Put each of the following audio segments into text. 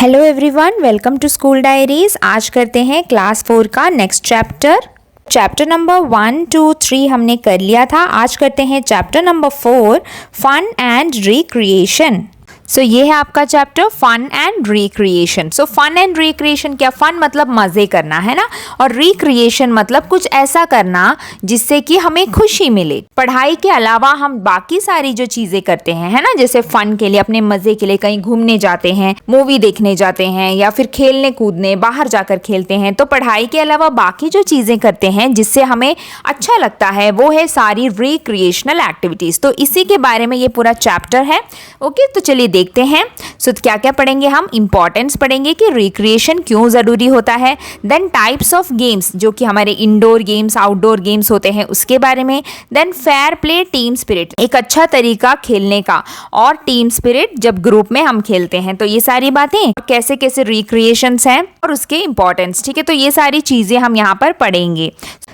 Hello everyone, welcome to school diaries. आज करते हैं क्लास 4 का नेक्स्ट चैप्टर नंबर 1, 2, 3 हमने कर लिया था। आज करते हैं chapter number 4, fun and recreation. So ये है आपका chapter fun and recreation. So fun and recreation क्या? फन मतलब मज़े करना है ना, और रिक्रिएशन मतलब कुछ ऐसा करना जिससे कि हमें खुशी मिले। पढ़ाई के अलावा हम बाकी सारी जो चीज़ें करते हैं, है ना, जैसे फन के लिए, अपने मज़े के लिए कहीं घूमने जाते हैं, मूवी देखने जाते हैं, या फिर खेलने कूदने बाहर जाकर खेलते हैं। तो पढ़ाई के अलावा बाकी जो चीज़ें करते हैं जिससे हमें अच्छा लगता है, वो है सारी रिक्रिएशनल एक्टिविटीज़। तो इसी के बारे में ये पूरा चैप्टर है। ओके, तो चलिए देखते हैं। सो क्या क्या पढ़ेंगे हम? इंपॉर्टेंस पढ़ेंगे कि रिक्रिएशन क्यों ज़रूरी होता है। देन टाइप्स ऑफ गेम्स, जो कि हमारे इंडोर गेम्स, आउटडोर गेम्स होते हैं, उसके बारे में। Then fair play, team spirit, एक अच्छा तरीका खेलने का, और टीम स्पिरिट जब ग्रुप में हम खेलते हैं। तो ये सारी बातें, कैसे कैसे रिक्रिएशंस हैं और उसके इंपॉर्टेंस। ठीक है, तो ये सारी चीज़ें हम यहाँ पर पढ़ेंगे।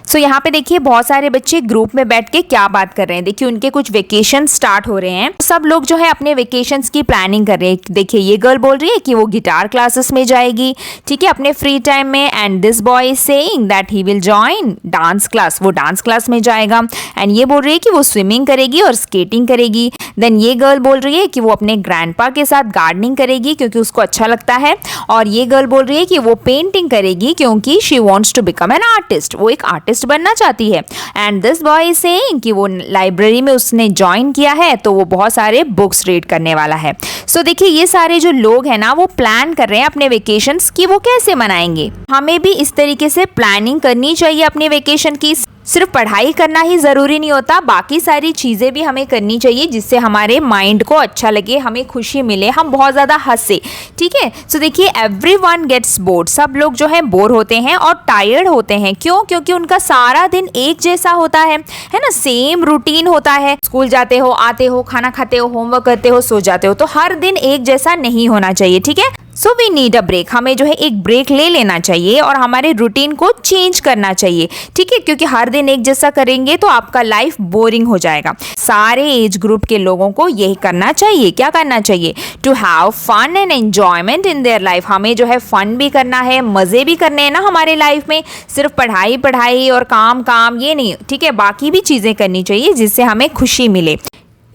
सो यहाँ पे देखिए बहुत सारे बच्चे ग्रुप में बैठ के क्या बात कर रहे हैं। देखिए उनके कुछ वेकेशन स्टार्ट हो रहे हैं। सब लोग जो है अपने वेकेशंस की प्लानिंग कर रहे हैं। देखिए ये गर्ल बोल रही है कि वो गिटार क्लासेस में जाएगी, ठीक है, अपने फ्री टाइम में। And this boy is saying that he will join dance class, वो डांस क्लास में जाएगा। एंड ये बोल रही है कि वो स्विमिंग करेगी और स्केटिंग करेगी। देन ये गर्ल बोल रही है कि वो अपने ग्रैंडपा के साथ गार्डनिंग करेगी क्योंकि उसको अच्छा लगता है। और ये गर्ल बोल रही है कि वो पेंटिंग करेगी क्योंकि she wants to become an artist, वो एक आर्टिस्ट बनना चाहती है। And this boy is saying कि वो लाइब्रेरी में उसने ज्वाइन किया है, तो वो बहुत सारे बुक्स रीड करने वाला है। सो देखिए ये सारे जो लोग हैं ना, वो प्लान कर रहे हैं अपने वेकेशंस की वो कैसे मनाएंगे। हमें भी इस तरीके से प्लानिंग करनी चाहिए अपने वेकेशन की। सिर्फ पढ़ाई करना ही ज़रूरी नहीं होता, बाकी सारी चीज़ें भी हमें करनी चाहिए जिससे हमारे माइंड को अच्छा लगे, हमें खुशी मिले, हम बहुत ज़्यादा हंसे। ठीक है, सो देखिए एवरीवन गेट्स बोर्ड, सब लोग जो है बोर होते हैं और टायर्ड होते हैं। क्यों? क्योंकि उनका सारा दिन एक जैसा होता है ना, सेम रूटीन होता है। स्कूल जाते हो, आते हो, खाना खाते हो, होमवर्क करते हो, सो जाते हो। तो हर दिन एक जैसा नहीं होना चाहिए। ठीक है, so we need a break, हमें जो है एक ब्रेक ले लेना चाहिए और हमारे रूटीन को चेंज करना चाहिए। ठीक है, क्योंकि हर दिन एक जैसा करेंगे तो आपका लाइफ बोरिंग हो जाएगा। सारे एज ग्रुप के लोगों को यही करना चाहिए। क्या करना चाहिए? To have fun and enjoyment in their life, हमें जो है फन भी करना है, मज़े भी करने हैं ना हमारे लाइफ में। सिर्फ पढ़ाई पढ़ाई और काम काम ये नहीं, ठीक है, बाकी भी चीज़ें करनी चाहिए जिससे हमें खुशी मिले।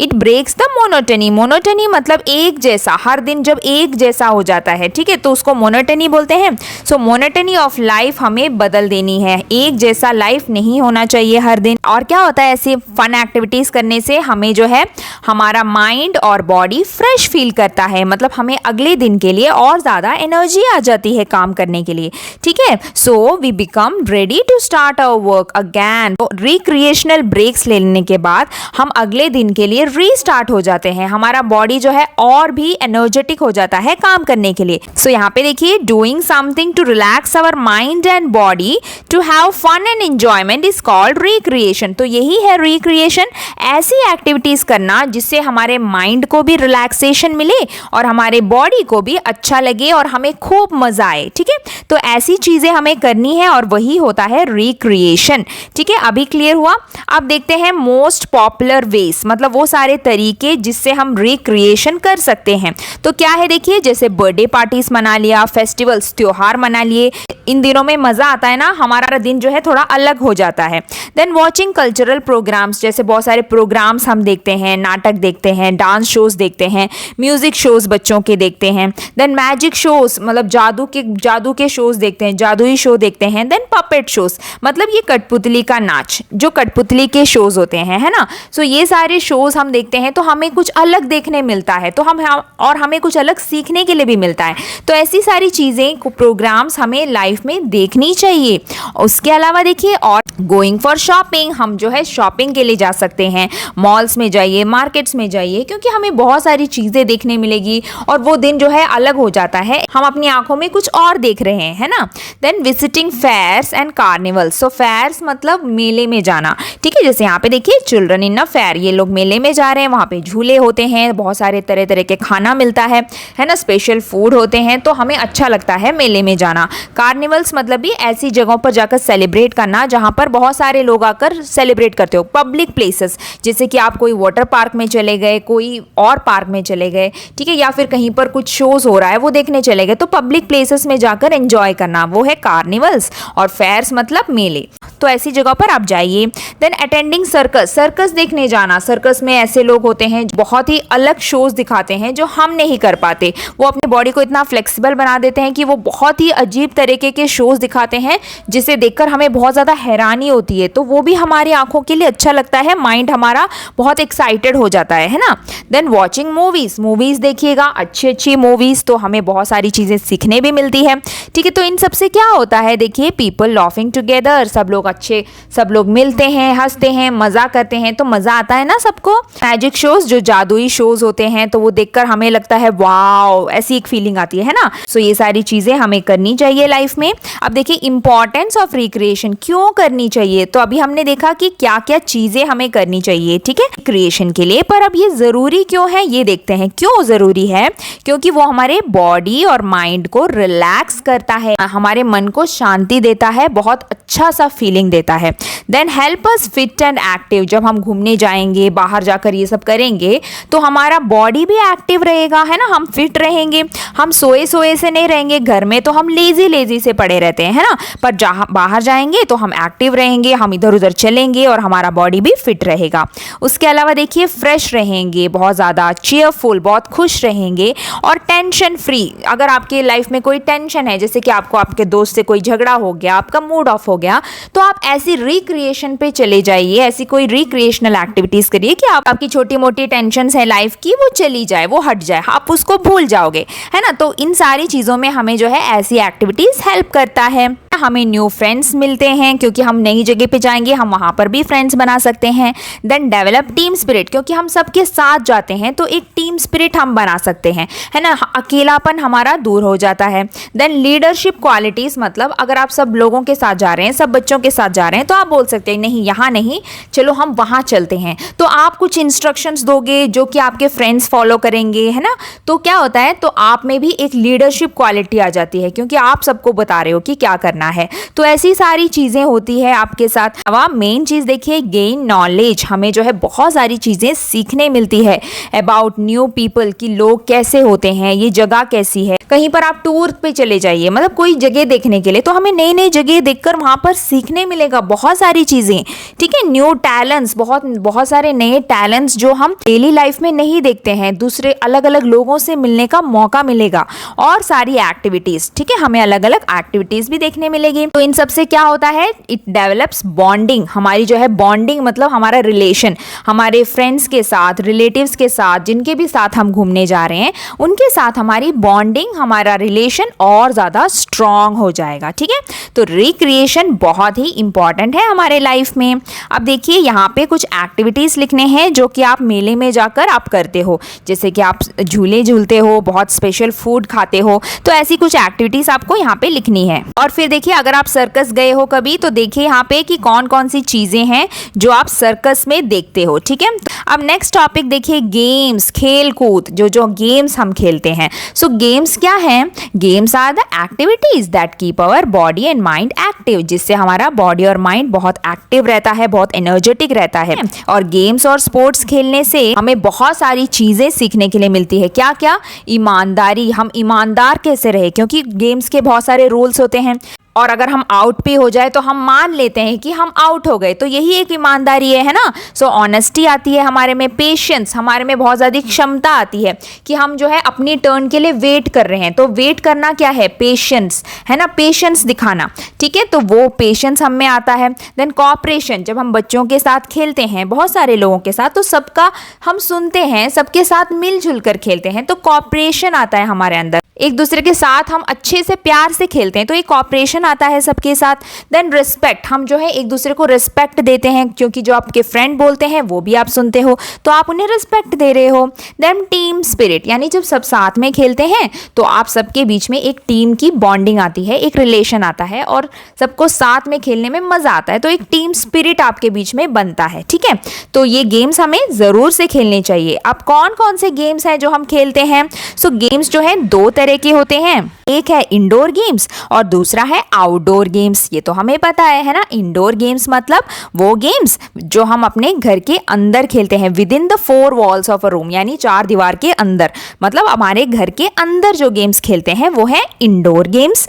It breaks the monotony, monotony मतलब एक जैसा, हर दिन जब एक जैसा हो जाता है, ठीक है, तो उसको मोनोटनी बोलते हैं। सो मोनोटनी ऑफ लाइफ हमें बदल देनी है, एक जैसा लाइफ नहीं होना चाहिए हर दिन। और क्या होता है ऐसे फन एक्टिविटीज़ करने से? हमें जो है हमारा माइंड और बॉडी फ्रेश फील करता है, मतलब हमें अगले दिन के लिए और ज़्यादा एनर्जी आ जाती है काम करने के लिए। ठीक है, so we become ready to start our work again. Recreational breaks लेने के बाद हम अगले दिन के लिए रीस्टार्ट हो जाते हैं, हमारा बॉडी जो है और भी एनर्जेटिक हो जाता है काम करने के लिए। सो यहाँ पे देखिए doing something to relax our mind and body to have fun and enjoyment is called recreation. तो यही है रिक्रिएशन, ऐसी एक्टिविटीज करना जिससे हमारे माइंड को भी रिलैक्सेशन मिले और हमारे बॉडी को भी अच्छा लगे और हमें खूब मजा आए। ठीक है, तो ऐसी चीजें हमें करनी है और वही होता है रिक्रिएशन। ठीक है, अभी क्लियर हुआ? अब देखते हैं मोस्ट पॉपुलर वेज, मतलब वो सारे तरीके जिससे हम रिक्रिएशन कर सकते हैं। तो क्या है देखिए, जैसे बर्थडे पार्टीज मना लिया, फेस्टिवल्स, त्योहार मना लिए। इन दिनों में मज़ा आता है ना, हमारा दिन जो है थोड़ा अलग हो जाता है। देन वॉचिंग कल्चरल प्रोग्राम्स, जैसे बहुत सारे प्रोग्राम्स हम देखते हैं, नाटक देखते हैं, डांस शोज देखते हैं, म्यूजिक शोज बच्चों के देखते हैं। देन मैजिक शोज, मतलब जादू के शोज देखते हैं, जादुई शो देखते हैं। देन पपेट शोज, मतलब ये कठपुतली का नाच, जो कठपुतली के शोज होते हैं, है ना। सो ये सारे शोज हम देखते हैं तो हमें कुछ अलग देखने मिलता है, तो हमें कुछ अलग सीखने के लिए भी मिलता है। तो ऐसी सारी चीज़ें, प्रोग्राम्स हमें लाइफ में देखनी चाहिए। उसके अलावा देखिए, और गोइंग फॉर शॉपिंग, हम जो है शॉपिंग के लिए जा सकते हैं, मॉल्स में जाइए, मार्केट्स में जाइए, क्योंकि हमें बहुत सारी चीज़ें देखने मिलेगी और वो दिन जो है अलग हो जाता है, हम अपनी आंखों में कुछ और देख रहे हैं, है ना। Then visiting fairs and carnivals, so fairs मतलब मेले में जाना। ठीक है, जैसे यहाँ पे देखिए चिल्ड्रन इन अ फेयर, ये लोग मेले में जा रहे हैं, वहाँ पे झूले होते हैं, बहुत सारे तरह तरह के खाना मिलता है ना, स्पेशल फूड होते हैं, तो हमें अच्छा लगता है मेले में जाना। कार्निवल्स मतलब भी ऐसी जगहों पर जाकर सेलिब्रेट करना जहाँ पर बहुत सारे लोग आकर सेलिब्रेट करते हो। पब्लिक प्लेसेस, जैसे कि आप कोई वाटर पार्क में चले गए, कोई और पार्क में चले गए, ठीक है, या फिर कहीं पर कुछ शोज हो रहा है वो देखने चले गए, तो पब्लिक प्लेसेस में जाकर एंजॉय करना, वो है कार्निवल्स। और फेयर्स मतलब मेले, तो ऐसी जगह पर आप जाइए। देन अटेंडिंग सर्कस, सर्कस देखने जाना। सर्कस में ऐसे लोग होते हैं बहुत ही अलग शोज दिखाते हैं जो हम नहीं कर पाते। वो अपनी बॉडी को इतना फ्लेक्सिबल बना देते हैं कि वो बहुत ही अजीब तरीके के शोज दिखाते हैं जिसे देखकर हमें बहुत ज़्यादा हैरानी होती है, तो वो भी हमारी आंखों के लिए अच्छा लगता है, माइंड हमारा बहुत एक्साइटेड हो जाता है ना। देन वॉचिंग मूवीज, मूवीज देखिएगा, अच्छी अच्छी मूवीज, तो हमें बहुत सारी चीज़ें सीखने भी मिलती है, ठीक है। तो इन सबसे क्या होता है, देखिए पीपल लाफिंग टुगेदर, सब लोग मिलते हैं, हंसते हैं, मजा करते हैं, तो मजा आता है ना सबको। मैजिक शोज, जो जादुई शोज होते हैं, तो वो देखकर हमें लगता है वाओ, ऐसी एक फीलिंग आती है ना। सो ये सारी चीजें हमें करनी चाहिए लाइफ में। अब देखिए इंपॉर्टेंस ऑफ रिक्रिएशन, क्यों करनी चाहिए, तो अभी हमने देखा कि क्या क्या चीजें हमें करनी चाहिए, ठीक है, क्रिएशन के लिए। पर अब ये जरूरी क्यों है ये देखते हैं। क्यों जरूरी है, क्योंकि वो हमारे बॉडी और माइंड को रिलैक्स करता है, हमारे मन को शांति देता है, बहुत अच्छा सा फीलिंग देता है। Then help us fit and active, जब हम घूमने जाएंगे, बाहर जाकर ये सब करेंगे, तो हमारा बॉडी भी एक्टिव रहेगा, है ना, हम फिट रहेंगे। हम सोए सोए से नहीं रहेंगे, घर में तो हम लेजी से पड़े रहते हैं, है ना, पर जहाँ बाहर जाएंगे तो हम एक्टिव रहेंगे, हम इधर उधर चलेंगे और हमारा बॉडी भी फिट रहेगा। उसके अलावा देखिए फ्रेश रहेंगे, बहुत ज़्यादा चीयरफुल, बहुत खुश रहेंगे और टेंशन फ्री। अगर आपके लाइफ में कोई टेंशन है, जैसे कि आपको आपके दोस्त से कोई झगड़ा हो गया, आपका मूड ऑफ हो गया, तो आप ऐसी रिक्रिएशन पे चले जाइए, ऐसी कोई रिक्रिएशनल एक्टिविटीज करिए कि आपकी छोटी मोटी टेंशन है लाइफ की वो चली जाए, वो हट जाए, आप उसको भूल जाओगे, है ना। तो इन सारी चीज़ों में हमें जो है ऐसी एक्टिविटीज हेल्प करता है। हमें न्यू फ्रेंड्स मिलते हैं, क्योंकि हम नई जगह पे जाएंगे, हम वहाँ पर भी फ्रेंड्स बना सकते हैं। देन डेवलप टीम स्पिरिट, क्योंकि हम सबके साथ जाते हैं तो एक टीम स्पिरिट हम बना सकते हैं, है ना, अकेलापन हमारा दूर हो जाता है। देन लीडरशिप क्वालिटीज, मतलब अगर आप सब लोगों के साथ जा रहे हैं, सब बच्चों के साथ जा रहे हैं, तो आप बोल सकते हैं नहीं यहाँ नहीं, चलो हम वहाँ चलते हैं, तो आप कुछ इंस्ट्रक्शंस दोगे जो कि आपके फ्रेंड्स फॉलो करेंगे, है ना। तो क्या होता है, तो आप में भी एक लीडरशिप क्वालिटी आ जाती है, क्योंकि आप सबको बता रहे हो कि क्या करना है। तो ऐसी सारी चीजें होती है आपके साथ। अब मेन चीज देखिए गेन नॉलेज, हमें जो है बहुत सारी चीजें सीखने मिलती है अबाउट न्यू पीपल, कि लोग कैसे होते हैं, ये जगह कैसी है। कहीं पर आप टूर पे चले जाइए, मतलब कोई जगह देखने के लिए, तो हमें नई नई जगह देखकर वहां पर सीखने मिलेगा बहुत सारी चीजें, ठीक है। न्यू टैलेंट्स, बहुत सारे नए टैलेंट्स जो हम डेली लाइफ में नहीं देखते हैं, दूसरे अलग अलग लोगों से मिलने का मौका मिलेगा, और सारी एक्टिविटीज, ठीक है, हमें अलग अलग एक्टिविटीज भी देखने मिलेगी। तो इन सब से क्या होता है, इट डेवलप्स बॉन्डिंग, हमारी जो है बॉन्डिंग मतलब हमारा रिलेशन, हमारे फ्रेंड्स के साथ, रिलेटिव्स के साथ, जिनके भी साथ हम घूमने जा रहे हैं, उनके साथ हमारी बॉन्डिंग, हमारा रिलेशन और ज़्यादा स्ट्रॉन्ग हो जाएगा, ठीक है। तो रिक्रिएशन बहुत ही इंपॉर्टेंट है हमारे लाइफ में। अब देखिए यहाँ पे कुछ एक्टिविटीज़ लिखने हैं जो कि आप मेले में जाकर आप करते हो, जैसे कि आप झूले झूलते हो, बहुत स्पेशल फूड खाते हो, तो ऐसी कुछ एक्टिविटीज़ आपको यहाँ पे लिखनी है। और फिर देखिए अगर आप सर्कस गए हो कभी, तो देखिए यहाँ पे कि कौन कौन सी चीज़ें हैं जो आप सर्कस में देखते हो, ठीक है। अब नेक्स्ट टॉपिक देखिए गेम्स, खेल कूद, जो गेम्स हम खेलते हैं। सो गेम्स क्या हैं, games are the activities that keep our body and mind active, जिससे हमारा बॉडी और माइंड बहुत एक्टिव रहता है, बहुत एनर्जेटिक रहता है। और गेम्स और स्पोर्ट्स खेलने से हमें बहुत सारी चीजें सीखने के लिए मिलती है। क्या क्या, ईमानदारी, हम ईमानदार कैसे रहे, क्योंकि गेम्स के बहुत सारे रूल्स होते हैं, और अगर हम आउट भी हो जाए तो हम मान लेते हैं कि हम आउट हो गए, तो यही एक ईमानदारी है ना। सो ऑनेस्टी आती है हमारे में, पेशेंस, हमारे में बहुत ज़्यादा क्षमता आती है कि हम जो है अपनी टर्न के लिए वेट कर रहे हैं। तो वेट करना क्या है, पेशेंस, है ना, पेशेंस दिखाना, ठीक है। तो वो पेशेंस हम में आता है। देन कॉपरेशन, जब हम बच्चों के साथ खेलते हैं, बहुत सारे लोगों के साथ, तो सबका हम सुनते हैं, सबके साथ मिलजुल कर खेलते हैं, तो कॉपरेशन आता है हमारे अंदर। एक दूसरे के साथ हम अच्छे से प्यार से खेलते हैं, तो एक कॉपरेशन आता है सबके साथ। देन रिस्पेक्ट, हम जो है एक दूसरे को रिस्पेक्ट देते हैं, क्योंकि जो आपके फ्रेंड बोलते हैं वो भी आप सुनते हो, तो आप उन्हें रिस्पेक्ट दे रहे हो। देन टीम स्पिरिट, यानी जब सब साथ में खेलते हैं तो आप सबके बीच में एक टीम की बॉन्डिंग आती है, एक रिलेशन आता है और सबको साथ में खेलने में मजा आता है, तो एक टीम स्पिरिट आपके बीच में बनता है। ठीक है, तो ये गेम्स हमें जरूर से खेलने चाहिए। अब कौन कौन से गेम्स हैं जो हम खेलते हैं? सो गेम्स जो है दो तरह के होते हैं, एक है इंडोर गेम्स और दूसरा है आउटडोर गेम्स। ये तो हमें पता है ना। इंडोर गेम्स मतलब वो गेम्स जो हम अपने घर के अंदर खेलते हैं, with in the 4 walls of a room, यानी 4 दीवार के अंदर, मतलब हमारे घर के अंदर जो गेम्स खेलते हैं वो है इंडोर गेम्स।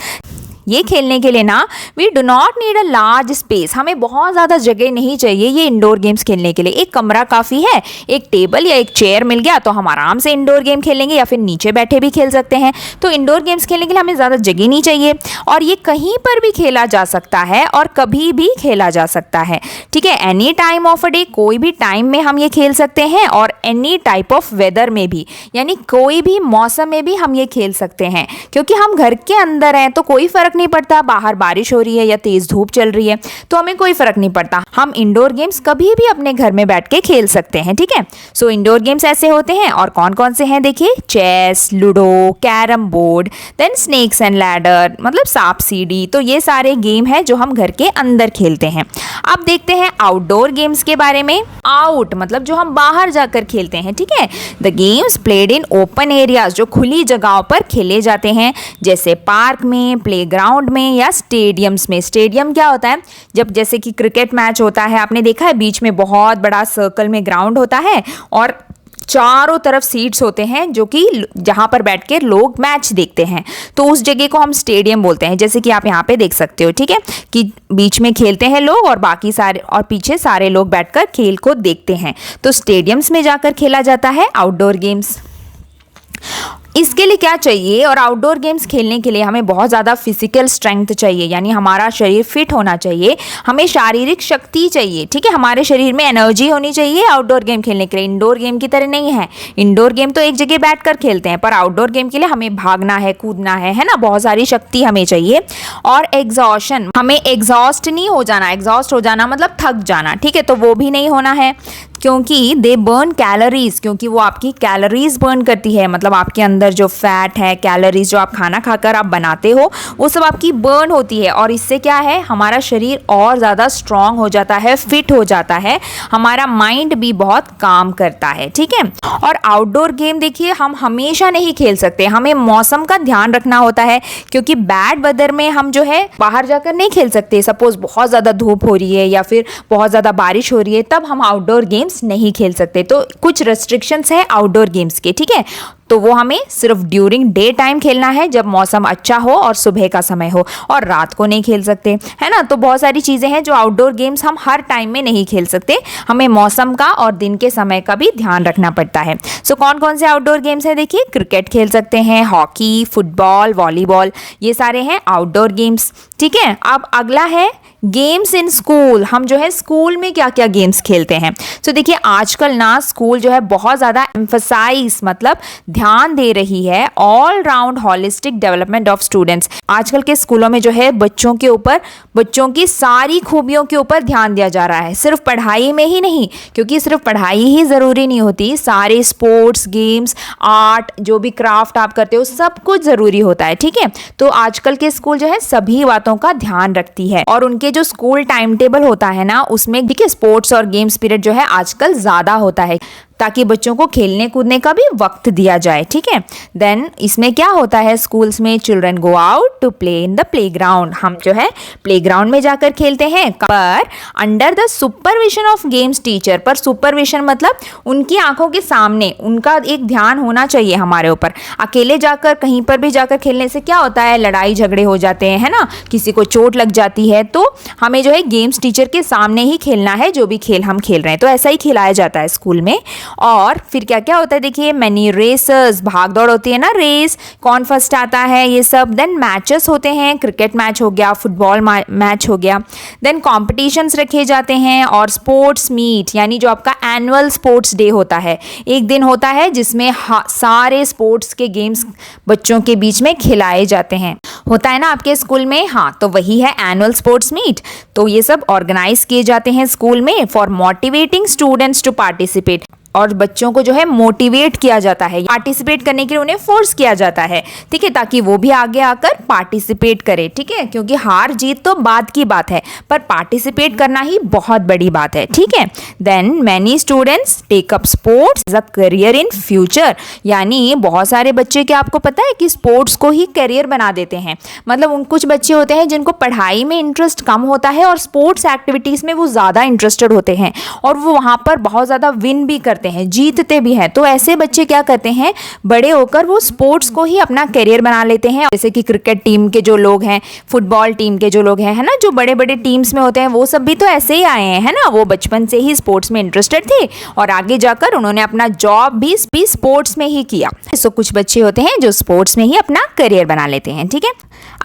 ये खेलने के लिए ना we do not need a large space, हमें बहुत ज़्यादा जगह नहीं चाहिए ये इंडोर गेम्स खेलने के लिए। एक कमरा काफ़ी है, एक टेबल या एक चेयर मिल गया तो हम आराम से इंडोर गेम खेलेंगे, या फिर नीचे बैठे भी खेल सकते हैं। तो इंडोर गेम्स खेलने के लिए हमें ज़्यादा जगह नहीं चाहिए और ये कहीं पर भी खेला जा सकता है और कभी भी खेला जा सकता है। ठीक है, any time of a day, कोई भी टाइम में हम ये खेल सकते हैं और एनी टाइप ऑफ वेदर में भी, यानी कोई भी मौसम में भी हम ये खेल सकते हैं, क्योंकि हम घर के अंदर हैं तो कोई फर्क नहीं पड़ता बाहर बारिश हो रही है या तेज धूप चल रही है, तो हमें कोई फर्क नहीं पड़ता। हम इंडोर गेम्स कभी भी अपने घर में बैठ के खेल सकते हैं। ठीक है, सो इंडोर गेम्स ऐसे होते हैं और कौन कौन से हैं देखिए, chess, ludo, carrom board, then snakes and ladder, मतलब सांप सीढ़ी। तो ये सारे गेम हैं जो हम घर के अंदर खेलते हैं। अब देखते हैं आउटडोर गेम्स के बारे में। आउट मतलब जो हम बाहर जाकर खेलते हैं। ठीक है, the games played in open areas, जो खुली जगहों पर खेले जाते हैं, जैसे पार्क में, प्लेग्राउंड में या स्टेडियम्स में। स्टेडियम क्या होता है? जब जैसे कि क्रिकेट मैच होता है, आपने देखा है बीच में बहुत बड़ा सर्कल में ग्राउंड होता है और चारों तरफ सीट्स होते हैं जो कि जहाँ पर बैठ के लोग मैच देखते हैं, तो उस जगह को हम स्टेडियम बोलते हैं। जैसे कि आप यहाँ पे देख सकते हो, ठीक है, कि बीच में खेलते हैं लोग और बाकी सारे और पीछे सारे लोग बैठकर खेल को देखते हैं, तो स्टेडियम्स में जाकर खेला जाता है आउटडोर गेम्स। इसके लिए क्या चाहिए, और आउटडोर गेम्स खेलने के लिए हमें बहुत ज़्यादा फिजिकल स्ट्रेंथ चाहिए, यानी हमारा शरीर फिट होना चाहिए, हमें शारीरिक शक्ति चाहिए। ठीक है, हमारे शरीर में एनर्जी होनी चाहिए आउटडोर गेम खेलने के लिए। इंडोर गेम की तरह नहीं है, इंडोर गेम तो एक जगह बैठकर खेलते हैं, पर आउटडोर गेम के लिए हमें भागना है, कूदना है ना, बहुत सारी शक्ति हमें चाहिए। और एग्जॉशन, हमें एग्जॉस्ट नहीं हो जाना, एग्जॉस्ट हो जाना मतलब थक जाना। ठीक है, तो वो भी नहीं होना है, क्योंकि दे बर्न कैलोरीज, क्योंकि वो आपकी कैलोरीज बर्न करती है, मतलब आपके अंदर जो फैट है, कैलोरीज जो आप खाना खाकर आप बनाते हो, वो सब आपकी बर्न होती है और इससे क्या है, हमारा शरीर और ज़्यादा स्ट्रांग हो जाता है, फिट हो जाता है, हमारा माइंड भी बहुत काम करता है। ठीक है, और आउटडोर गेम देखिए हम हमेशा नहीं खेल सकते, हमें मौसम का ध्यान रखना होता है, क्योंकि बैड वेदर में हम जो है बाहर जाकर नहीं खेल सकते। सपोज बहुत ज़्यादा धूप हो रही है या फिर बहुत ज़्यादा बारिश हो रही है, तब हम आउटडोर गेम्स नहीं खेल सकते। तो कुछ रेस्ट्रिक्शंस है आउटडोर गेम्स के। ठीक है, तो वो हमें सिर्फ ड्यूरिंग डे टाइम खेलना है, जब मौसम अच्छा हो और सुबह का समय हो, और रात को नहीं खेल सकते, है ना। तो बहुत सारी चीज़ें हैं जो आउटडोर गेम्स हम हर टाइम में नहीं खेल सकते, हमें मौसम का और दिन के समय का भी ध्यान रखना पड़ता है। सो कौन कौन से आउटडोर गेम्स हैं देखिए, क्रिकेट खेल सकते हैं, हॉकी, फुटबॉल, वॉलीबॉल, ये सारे हैं आउटडोर गेम्स। ठीक है, अब अगला है गेम्स इन स्कूल। हम जो है स्कूल में क्या क्या गेम्स खेलते हैं। सो देखिए आजकल ना स्कूल जो है बहुत ज़्यादा एम्फसाइज मतलब ध्यान दे रही है all round holistic development of students. आजकल के स्कूलों में जो है बच्चों के ऊपर, बच्चों की सारी खूबियों के ऊपर ध्यान दिया जा रहा है, सिर्फ पढ़ाई में ही नहीं, क्योंकि सिर्फ पढ़ाई ही ज़रूरी नहीं होती, सारे स्पोर्ट्स, गेम्स, आर्ट, जो भी क्राफ्ट आप करते हो, सब कुछ ज़रूरी होता है। ठीक है, तो आजकल के स्कूल जो है सभी बातों का ध्यान रखती है और उनके जो स्कूल टाइम टेबल होता है ना, उसमें देखिए स्पोर्ट्स और गेम्स पीरियड जो है आजकल ज़्यादा होता है, ताकि बच्चों को खेलने कूदने का भी वक्त दिया जाए। ठीक है, देन इसमें क्या होता है, स्कूल्स में children go out to play in the playground. हम जो है प्लेग्राउंड में जाकर खेलते हैं, पर under the supervision of games teacher. पर सुपरविजन मतलब उनकी आंखों के सामने, उनका एक ध्यान होना चाहिए हमारे ऊपर। अकेले जाकर कहीं पर भी जाकर खेलने से क्या होता है, लड़ाई झगड़े हो जाते हैं, है ना, किसी को चोट लग जाती है। तो हमें जो है गेम्स टीचर के सामने ही खेलना है, जो भी खेल हम खेल रहे हैं, तो ऐसा ही खिलाया जाता है स्कूल में। और फिर क्या क्या होता है देखिए, मैनी रेसर्स, भाग दौड़ होती है ना, रेस, कौन फर्स्ट आता है ये सब। देन मैचेस होते हैं, क्रिकेट मैच हो गया, फुटबॉल मैच हो गया। देन कॉम्पिटिशन्स रखे जाते हैं और स्पोर्ट्स मीट यानी जो आपका एनुअल स्पोर्ट्स डे होता है, एक दिन होता है जिसमें सारे स्पोर्ट्स के गेम्स बच्चों के बीच में खिलाए जाते हैं। होता है ना आपके स्कूल में, हाँ, तो वही है एनुअल स्पोर्ट्स मीट। तो ये सब ऑर्गेनाइज किए जाते हैं स्कूल में for motivating students to participate, और बच्चों को जो है मोटिवेट किया जाता है, पार्टिसिपेट करने के लिए उन्हें फोर्स किया जाता है, ठीक है, ताकि वो भी आगे आकर पार्टिसिपेट करे, ठीक है, क्योंकि हार जीत तो बाद की बात है, पर पार्टिसिपेट करना ही बहुत बड़ी बात है, ठीक है। Then many students take up sports as a career in future, यानी बहुत सारे बच्चे, क्या आपको पता है कि स्पोर्ट्स को ही करियर बना देते हैं। मतलब उन कुछ बच्चे होते हैं जिनको पढ़ाई में इंटरेस्ट कम होता है और स्पोर्ट्स एक्टिविटीज़ में वो ज़्यादा इंटरेस्टेड होते हैं और वो वहाँ पर बहुत ज़्यादा विन भी करते हैं, जीतते भी हैं। तो ऐसे बच्चे क्या करते हैं, बड़े होकर वो स्पोर्ट्स को ही अपना करियर बना लेते हैं। जैसे कि क्रिकेट टीम के जो लोग हैं, फुटबॉल टीम के जो लोग हैं, है ना, जो बड़े बड़े टीम्स में होते हैं, वो सब भी तो ऐसे ही आए हैं, है ना। वो बचपन से ही स्पोर्ट्स में इंटरेस्टेड थे और आगे जाकर उन्होंने अपना जॉब भी स्पोर्ट्स में ही किया। तो कुछ बच्चे होते हैं जो स्पोर्ट्स में ही अपना करियर बना लेते हैं, ठीक है।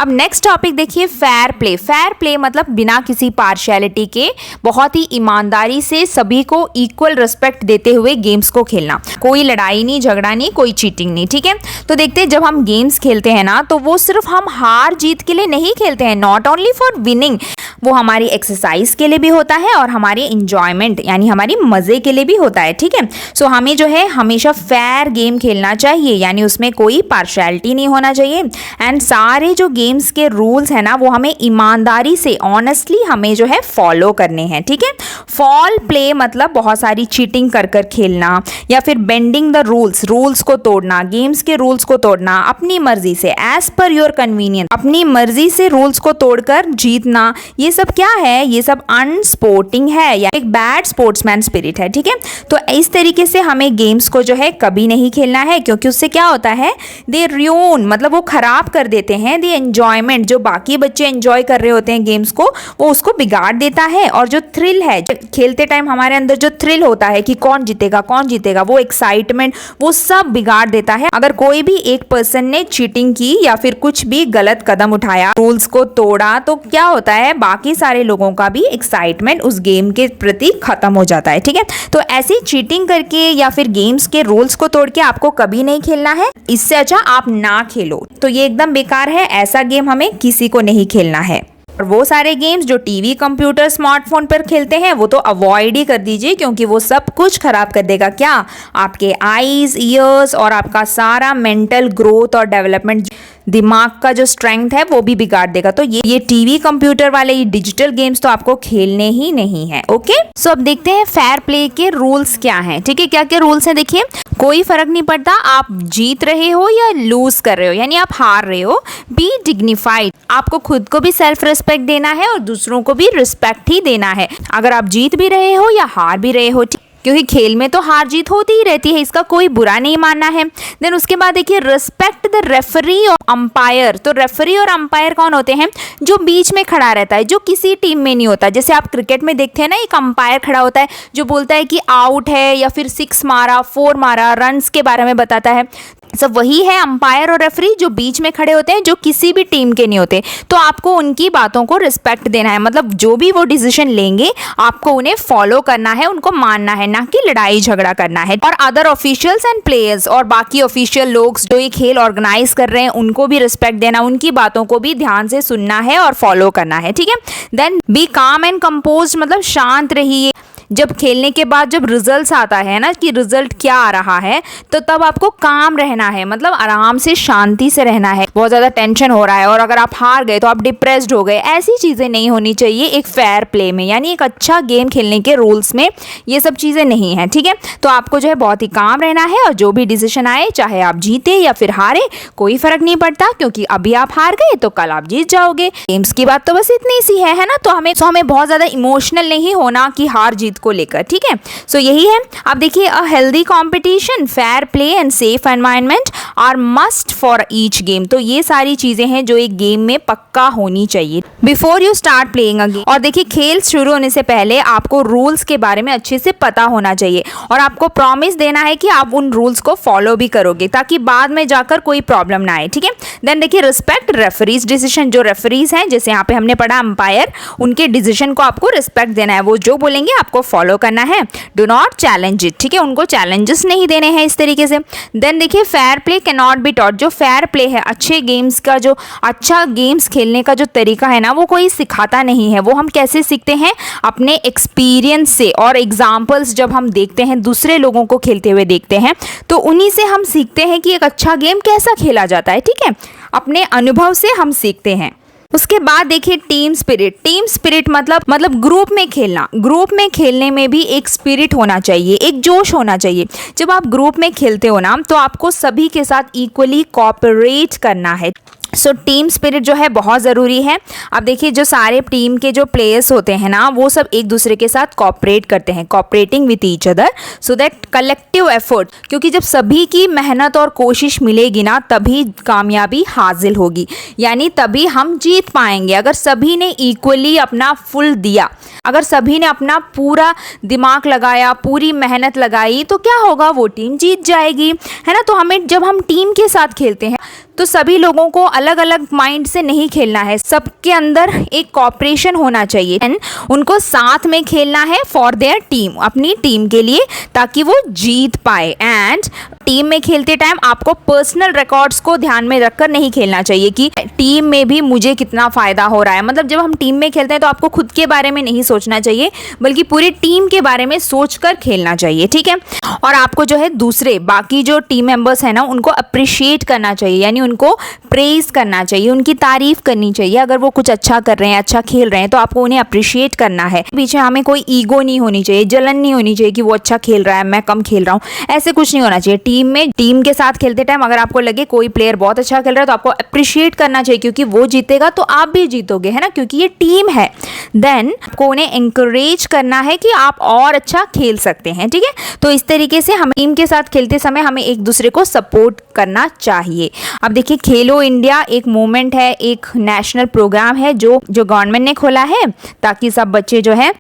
अब नेक्स्ट टॉपिक देखिए, फेयर प्ले। फेयर प्ले मतलब बिना किसी पार्शियलिटी के, बहुत ही ईमानदारी से सभी को इक्वल रिस्पेक्ट देते हुए गेम्स को खेलना। कोई लड़ाई नहीं, झगड़ा नहीं, कोई चीटिंग नहीं, ठीक है। तो देखते हैं जब हम गेम्स खेलते हैं ना, तो वो सिर्फ हम हार जीत के लिए नहीं खेलते हैं, नॉट ओनली फॉर विनिंग, वो हमारी एक्सरसाइज के लिए भी होता है और हमारी इंजॉयमेंट यानी हमारी मज़े के लिए भी होता है, ठीक है। सो हमें जो है हमेशा फेयर गेम खेलना चाहिए, यानी उसमें कोई पार्शियलिटी नहीं होना चाहिए। एंड सारे जो गेम्स के रूल्स हैं ना, वो हमें ईमानदारी से, ऑनेस्टली हमें जो है फॉलो करने हैं, ठीक है। फॉल प्ले मतलब बहुत सारी चीटिंग कर कर खेलना या फिर बेंडिंग द रूल्स को तोड़ना, गेम्स के रूल्स को तोड़ना अपनी मर्जी से, एज पर योर कन्वीनियंस, अपनी मर्जी से रूल्स को तोड़कर जीतना, ये सब क्या है, ये सब अनस्पोर्टिंग है या एक बैड स्पोर्ट्समैन स्पिरिट है, ठीक है। तो इस तरीके से हमें गेम्स को जो है कभी नहीं खेलना है, क्योंकि उससे क्या होता है, दे रूइन, मतलब वो खराब कर देते हैं द एंजॉयमेंट, जो बाकी बच्चे एंजॉय कर रहे होते हैं गेम्स को, वो उसको बिगाड़ देता है। और जो थ्रिल है, खेलते टाइम हमारे अंदर जो थ्रिल होता है कि कौन जीतेगा, वो एक्साइटमेंट, वो सब बिगाड़ देता है। अगर कोई भी एक पर्सन ने चीटिंग की या फिर कुछ भी गलत कदम उठाया, रूल्स को तोड़ा, तो क्या होता है, बाकी सारे लोगों का भी एक्साइटमेंट उस गेम के प्रति खत्म हो जाता है, ठीक है। तो ऐसी चीटिंग करके या फिर गेम्स के रूल्स को तोड़ के आपको कभी नहीं खेलना है, इससे अच्छा आप ना खेलो। तो ये एकदम बेकार है, ऐसा गेम हमें किसी को नहीं खेलना है। और वो सारे गेम्स जो टीवी, कंप्यूटर, स्मार्टफोन पर खेलते हैं, वो तो अवॉइड ही कर दीजिए, क्योंकि वो सब कुछ खराब कर देगा, क्या, आपके आईज, ईयर्स और आपका सारा मेंटल ग्रोथ और डेवलपमेंट, दिमाग का जो स्ट्रेंथ है वो भी बिगाड़ देगा। तो ये टीवी, कंप्यूटर वाले ये डिजिटल गेम्स तो आपको खेलने ही नहीं है, ओके। सो अब देखते हैं फेयर प्ले के रूल्स क्या हैं, ठीक है। क्या क्या रूल्स हैं देखिए, कोई फर्क नहीं पड़ता आप जीत रहे हो या लूज कर रहे हो, यानी आप हार रहे हो, बी डिग्निफाइड, आपको खुद को भी सेल्फ रिस्पेक्ट देना है और दूसरों को भी रिस्पेक्ट ही देना है, अगर आप जीत भी रहे हो या हार भी रहे हो, क्योंकि खेल में तो हार जीत होती ही रहती है, इसका कोई बुरा नहीं मानना है। देन उसके बाद देखिए, रिस्पेक्ट द रेफरी और अंपायर। तो रेफरी और अंपायर कौन होते हैं, जो बीच में खड़ा रहता है, जो किसी टीम में नहीं होता। जैसे आप क्रिकेट में देखते हैं ना, एक अंपायर खड़ा होता है जो बोलता है कि आउट है या फिर 6 मारा, 4 मारा, रन्स के बारे में बताता है। सब वही है अंपायर और रेफरी, जो बीच में खड़े होते हैं, जो किसी भी टीम के नहीं होते। तो आपको उनकी बातों को रिस्पेक्ट देना है, मतलब जो भी वो डिसीजन लेंगे आपको उन्हें फॉलो करना है, उनको मानना है, ना कि लड़ाई झगड़ा करना है। और अदर ऑफिशियल्स एंड प्लेयर्स, और बाकी ऑफिशियल लोग जो ये खेल ऑर्गेनाइज कर रहे हैं, उनको भी रिस्पेक्ट देना, उनकी बातों को भी ध्यान से सुनना है और फॉलो करना है, ठीक है। देन बी काम एंड कंपोज, मतलब शांत रहिए। जब खेलने के बाद जब रिजल्ट्स आता है ना, कि रिजल्ट क्या आ रहा है, तो तब आपको काम रहना है, मतलब आराम से, शांति से रहना है। बहुत ज़्यादा टेंशन हो रहा है और अगर आप हार गए तो आप डिप्रेस्ड हो गए, ऐसी चीज़ें नहीं होनी चाहिए एक फेयर प्ले में, यानी एक अच्छा गेम खेलने के रूल्स में ये सब चीज़ें नहीं हैं, ठीक है। तो आपको जो है बहुत ही काम रहना है और जो भी डिसीजन आए, चाहे आप जीते या फिर हारे, कोई फर्क नहीं पड़ता, क्योंकि अभी आप हार गए तो कल आप जीत जाओगे। गेम्स की बात तो बस इतनी सी है ना। तो हमें बहुत ज़्यादा इमोशनल नहीं होना कि हार जीत जीत को लेकर, ठीक है। सो यही है। अब देखिए, a healthy competition, fair play and safe environment are must for each game. तो ये सारी चीजें हैं जो एक गेम में पक्का होनी चाहिए before you start playing a game. और देखिए, खेल शुरू होने से पहले आपको रूल्स के बारे में अच्छे से पता होना चाहिए और आपको प्रॉमिस देना है कि आप उन रूल्स को फॉलो भी करोगे ताकि बाद में जाकर कोई प्रॉब्लम ना आए, ठीक है। देन देखिए, रिस्पेक्ट रेफरीज डिसीजन। जो रेफरीज हैं, जैसे यहाँ पे हमने पढ़ा अंपायर, उनके डिसीजन को आपको रिस्पेक्ट देना है, वो जो बोलेंगे आपको फॉलो करना है। डू नॉट चैलेंज इट, ठीक है, उनको चैलेंजेस नहीं देने हैं इस तरीके से। देन देखिए, fair play can not be taught. जो फेयर प्ले है, अच्छे गेम्स का जो अच्छा गेम्स खेलने का जो तरीका है ना, वो कोई सिखाता नहीं है। वो हम कैसे सीखते हैं? अपने एक्सपीरियंस से और एग्जाम्पल्स जब हम देखते हैं, दूसरे लोगों को खेलते हुए देखते हैं, तो उन्हीं से हम सीखते हैं कि एक अच्छा गेम कैसा खेला जाता है, ठीक है। अपने अनुभव से हम सीखते हैं। उसके बाद देखिए, टीम स्पिरिट। टीम स्पिरिट मतलब ग्रुप में खेलना। ग्रुप में खेलने में भी एक स्पिरिट होना चाहिए, एक जोश होना चाहिए। जब आप ग्रुप में खेलते हो ना, तो आपको सभी के साथ इक्वली कोऑपरेट करना है। सो टीम स्पिरिट जो है बहुत ज़रूरी है। अब देखिए, जो सारे टीम के जो प्लेयर्स होते हैं ना, वो सब एक दूसरे के साथ कोऑपरेट करते हैं, cooperating with each other so that collective effort. क्योंकि जब सभी की मेहनत और कोशिश मिलेगी ना, तभी कामयाबी हासिल होगी, यानी तभी हम जीत पाएंगे। अगर सभी ने इक्वली अपना फुल दिया, अगर सभी ने अपना पूरा दिमाग लगाया, पूरी मेहनत लगाई, तो क्या होगा? वो टीम जीत जाएगी, है ना। तो हमें, जब हम टीम के साथ खेलते हैं, तो सभी लोगों को अलग अलग माइंड से नहीं खेलना है, सबके अंदर एक कॉपरेशन होना चाहिए एंड उनको साथ में खेलना है फॉर देयर टीम, अपनी टीम के लिए, ताकि वो जीत पाए। एंड टीम में खेलते टाइम आपको पर्सनल रिकॉर्ड्स को ध्यान में रखकर नहीं खेलना चाहिए कि टीम में भी मुझे कितना फ़ायदा हो रहा है। मतलब जब हम टीम में खेलते हैं तो आपको खुद के बारे में नहीं सोचना चाहिए, बल्कि पूरी टीम के बारे में सोचकर खेलना चाहिए, ठीक है। और आपको जो है दूसरे बाकी जो टीम मेंबर्स हैं ना, उनको अप्रिशिएट करना चाहिए, यानी उनको प्रेज करना चाहिए, उनकी तारीफ करनी चाहिए। अगर वो कुछ अच्छा कर रहे हैं, अच्छा खेल रहे हैं, तो आपको उन्हें अप्रिशिएट करना है। पीछे हमें कोई ईगो नहीं होनी चाहिए, जलन नहीं होनी चाहिए कि वो अच्छा खेल रहा है, मैं कम खेल रहा हूँ, ऐसे कुछ नहीं होना चाहिए। टीम में, टीम के साथ खेलते टाइम अगर आपको लगे कोई प्लेयर बहुत अच्छा खेल रहा है, तो आपको अप्रिशिएट करना चाहिए, क्योंकि वो जीतेगा तो आप भी जीतोगे, है ना, क्योंकि ये टीम है। देन आपको उन्हें एंकरेज करना है कि आप और अच्छा खेल सकते हैं, ठीक है। तो इस तरीके से हम टीम के साथ खेलते समय हमें एक दूसरे को सपोर्ट करना चाहिए। अब देखिए, खेलो इंडिया एक मूवमेंट है, एक नेशनल प्रोग्राम है जो गवर्नमेंट ने खोला है, ताकि सब बच्चे जो है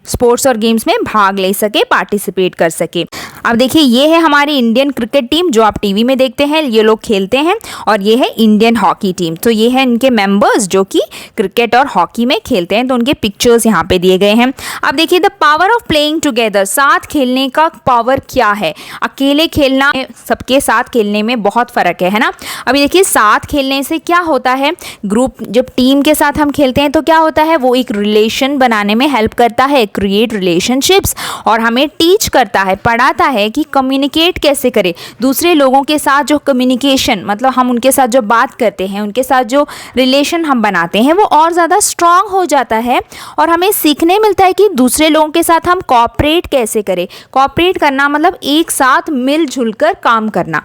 स्पोर्ट्स और गेम्स में भाग ले सके, पार्टिसिपेट कर सके। अब देखिए, ये है हमारी इंडियन क्रिकेट टीम जो आप टीवी में देखते हैं, ये लोग खेलते हैं। और ये है इंडियन हॉकी टीम, तो ये है इनके मेंबर्स जो कि क्रिकेट और हॉकी में खेलते हैं। तो उनके पिक्चर्स यहाँ पे दिए गए हैं। अब देखिए, the power of playing together. साथ खेलने का पावर क्या है? अकेले खेलना, सबके साथ खेलने में बहुत फ़र्क है ना। अभी देखिए, साथ खेलने से क्या होता है, ग्रुप, जब टीम के साथ हम खेलते हैं तो क्या होता है, वो एक रिलेशन बनाने में हेल्प करता है, क्रिएट रिलेशनशिप्स, और हमें टीच करता है, पढ़ाता है कि कम्युनिकेट कैसे करें दूसरे लोगों के साथ। जो कम्युनिकेशन मतलब हम उनके साथ जो बात करते हैं, उनके साथ जो रिलेशन हम बनाते हैं, वो और ज़्यादा स्ट्रांग हो जाता है। और हमें सीखने मिलता है कि दूसरे लोगों के साथ हम कोऑपरेट कैसे करें। कोऑपरेट करना मतलब एक साथ मिलजुल कर काम करना,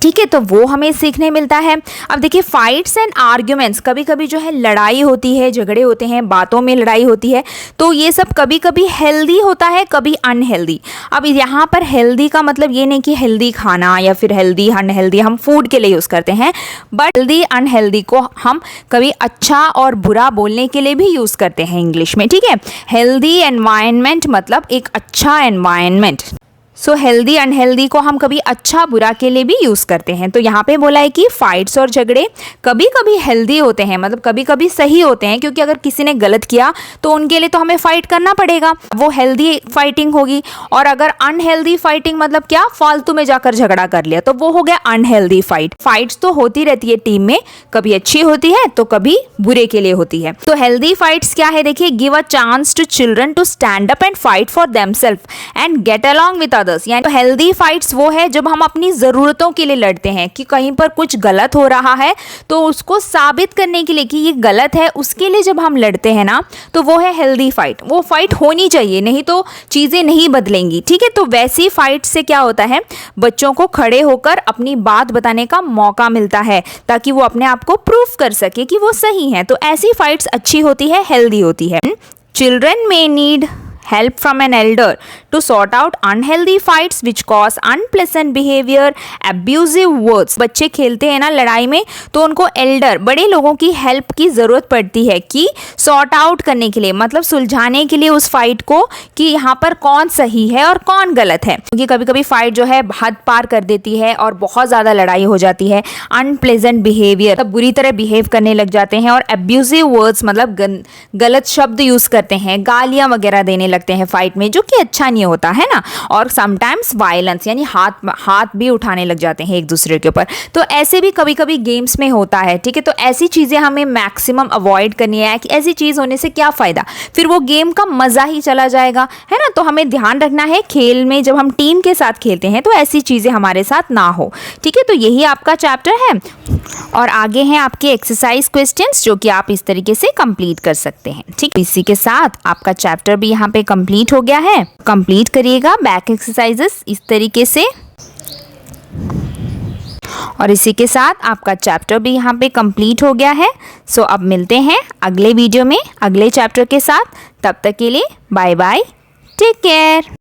ठीक है। तो वो हमें सीखने मिलता है। अब देखिए, फाइट्स एंड आर्ग्यूमेंट्स, कभी कभी जो है लड़ाई होती है, झगड़े होते हैं, बातों में लड़ाई होती है, तो ये सब कभी कभी हेल्दी होता है, कभी अनहेल्दी। अब यहाँ पर हेल्दी का मतलब ये नहीं कि हेल्दी खाना या फिर हेल्दी अनहेल्दी हम फूड के लिए यूज़ करते हैं, बट हेल्दी अनहेल्दी को हम कभी अच्छा और बुरा बोलने के लिए भी यूज़ करते हैं इंग्लिश में, ठीक है। हेल्दी एनवायरनमेंट मतलब एक अच्छा एनवायरनमेंट। सो हेल्दी अनहेल्दी को हम कभी अच्छा बुरा के लिए भी यूज़ करते हैं। तो यहाँ पे बोला है कि फाइट्स और झगड़े कभी कभी हेल्दी होते हैं, मतलब कभी कभी सही होते हैं, क्योंकि अगर किसी ने गलत किया तो उनके लिए तो हमें फाइट करना पड़ेगा, वो हेल्दी फाइटिंग होगी। और अगर अनहेल्दी फाइटिंग मतलब क्या, फालतू में जाकर झगड़ा कर लिया, तो वो हो गया अनहेल्दी फाइट। फाइट्स तो होती रहती है टीम में, कभी अच्छी होती है तो कभी बुरे के लिए होती है। तो हेल्दी फाइट्स क्या है, देखिए, give a chance to children to stand up and fight for themself and get along with others. यानी हेल्दी फाइट्स वो है जब हम अपनी ज़रूरतों के लिए लड़ते हैं, कि कहीं पर कुछ गलत हो रहा है तो उसको साबित करने के लिए कि ये गलत है, उसके लिए जब हम लड़ते हैं ना, तो वो है हेल्दी फाइट। वो फाइट होनी चाहिए, नहीं तो चीज़ें नहीं बदलेंगी, ठीक है। तो वैसी फाइट से क्या होता है, बच्चों को खड़े होकर अपनी बात बताने का मौका मिलता है, ताकि वो अपने आप को प्रूफ कर सके कि वो सही है। तो ऐसी फाइट्स अच्छी होती है, हेल्दी होती है। चिल्ड्रन में need help from an elder to sort out unhealthy fights which cause unpleasant behavior, abusive words. बच्चे खेलते हैं ना लड़ाई में, तो उनको एल्डर, बड़े लोगों की हेल्प की ज़रूरत पड़ती है कि सॉर्ट आउट करने के लिए, मतलब सुलझाने के लिए उस फाइट को कि यहाँ पर कौन सही है और कौन गलत है, क्योंकि कभी कभी फाइट जो है हद पार कर देती है और बहुत ज़्यादा लड़ाई हो जाती है। अनप्लेजेंट बिहेवियर, तब बुरी तरह बिहेव करने लग जाते हैं, और एब्यूजिव वर्ड्स मतलब गलत शब्द यूज़ करते हैं, गालियाँ वगैरह देने लगते हैं फाइट में, जो कि अच्छा नहीं होता है ना। और समटाइम्स वायलेंस, यानी हाथ भी उठाने लग जाते हैं एक दूसरे के ऊपर। तो ऐसे भी कभी कभी गेम्स में होता है, ठीक है। तो ऐसी चीज़ें हमें मैक्सिमम अवॉइड करनी है कि ऐसी चीज़ होने से क्या फ़ायदा, फिर वो गेम का मज़ा ही चला जाएगा, है ना। तो हमें ध्यान रखना है खेल में, जब हम टीम के साथ खेलते हैं तो ऐसी चीज़ें हमारे साथ ना हो, ठीक है। तो यही आपका चैप्टर है, और आगे हैं आपके एक्सरसाइज क्वेश्चंस जो कि आप इस तरीके से कंप्लीट कर सकते हैं, ठीक। इसी के साथ आपका चैप्टर भी यहाँ पे कंप्लीट हो गया है। कंप्लीट करिएगा बैक एक्सरसाइजेस इस तरीके से, और इसी के साथ आपका चैप्टर भी यहाँ पे कंप्लीट हो गया है। सो अब मिलते हैं अगले वीडियो में अगले चैप्टर के साथ। तब तक के लिए बाय बाय, टेक केयर।